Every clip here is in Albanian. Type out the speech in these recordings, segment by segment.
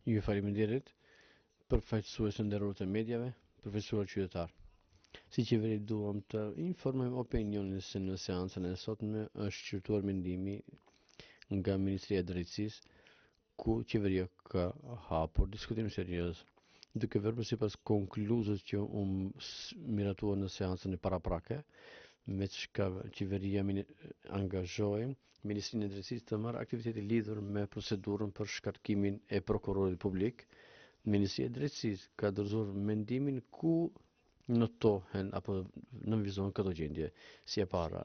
Ju faleminderit përfaqësues të nderuar të medjave, përfaqësuar qytetar. Si qeveri duam të informojmë opinionin se në seancën e sotme është shqyrtuar mendimi nga Ministria e Drejtësisë ku qeveria ka hapur diskutim serioz, duke vërë sipas konkluzës që miratuar në seancën e paraprake, me çka qeveria angazhoi Ministrinë e Drejtësisë të marrë aktivitete lidhur me procedurën për shkarkimin e prokurorit publik. Ministria e Drejtësisë ka dorëzuar mendimin ku notohen apo nënvizohen këto gjendje, si e para,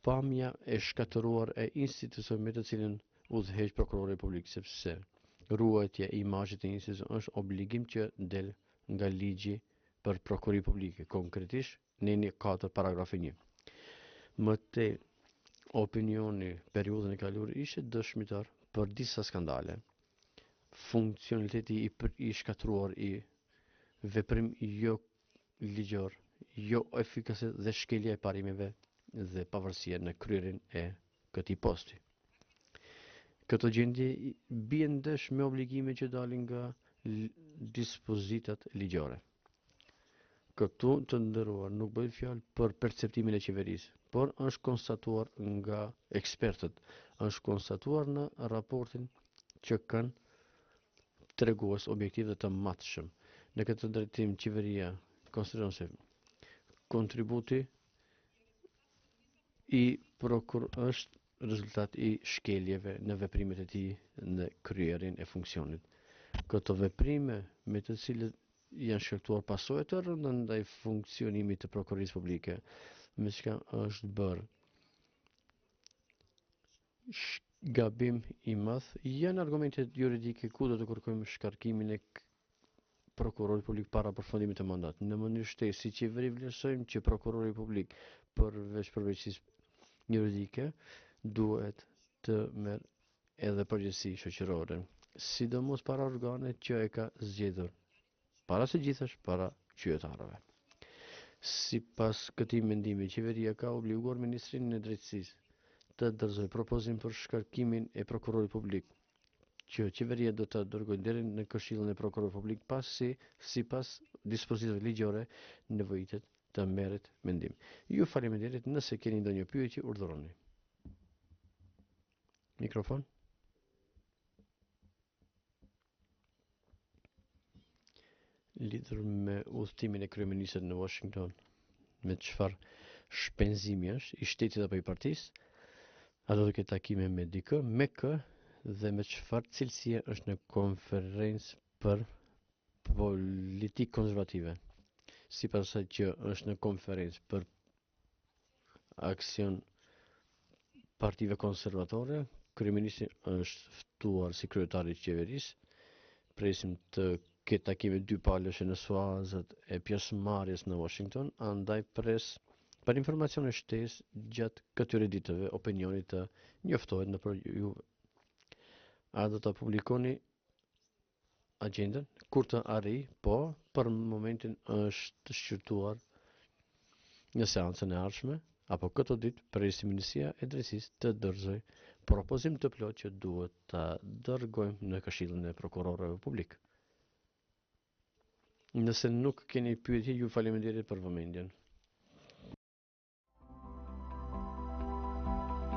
pamja e shkatëruar e institucionit me të cilën udhëheq prokurori publik, sepse ruajtja e imazhit të institucionit është obligim që del nga ligji për prokurori publike, konkretisht neni 4 paragrafi 1. Më tej, opinioni periudhën e kaluar ishte dëshmitar për disa skandale. Funksionaliteti i shkatruar i veprim jo ligjor, jo efikase dhe shkelja e parimeve dhe pavarësia në kryerjen e këtij posti. Këto gjendje bien ndesh me obligime që dalin nga dispozitat ligjore. Këtu të nderuar nuk bëhet fjalë për perceptimin e qeverisë, por është konstatuar nga ekspertët, është konstatuar në raportin që kanë tregues objektiv dhe të matshëm. Në këtë drejtim qeveria konsideron se kontributi i është rezultat i shkeljeve në veprimet e tij në kryerjen e funksionit. Këto veprime me të cilët janë shkaktuar pasojë të rënda ndaj funksionimit të prokurorisë publike, me çka është bërë gabim i madh, janë argumentet juridike ku do të kërkojmë shkarkimin e prokurorit publik para përfundimit të mandatit. Në mënyrë shtesë, si qeveri vlerësojmë që prokurori publik përveç përgjegjësisë juridike duhet të merr edhe përgjegjësi shoqërore, sidomos para organet që e ka zgjedhur, para së gjithash para qytetarëve. Sipas këtij mendimi, qeveria ka obliguar Ministrinë e Drejtësisë të dorëzojë propozim për shkarkimin e prokurorit publik, që qeveria do të dërgojë deri në Këshillin e Prokurorit Publik pasi sipas dispozitave ligjore nevojitet të merret mendim. Ju faleminderit, nëse keni ndonjë pyetje urdhëroni. Mikrofon. Lidhur me udhëtimin e kryeministrit në Washington, me çfarë shpenzimi është, i shtetit apo i partisë, a do të ketë takime me dikë, me kë dhe me çfarë cilësie është në konferencë për politikë konservative. Sipas asaj që është në konferencë për aksion partive konservatore, kryeministri është ftuar si kryetari i qeverisë. Presim të ketë takime dy palësh në suazët e pjesëmarrjes në Washington, andaj pres për informacione shtesë gjatë këtyre ditëve opinionit të njoftohet nëpër juve. A do të publikoni agjendën kur të arrijë? Po, për momentin është shqyrtuar në seancën e ardhshme, apo këto ditë presi Ministria e Drejtësisë të dorëzoj propozim të plot që duhet ta dërgojmë në Këshillin e Prokurorëve Publik. Nëse nuk keni pyetje, ju faleminderit për vëmendjen.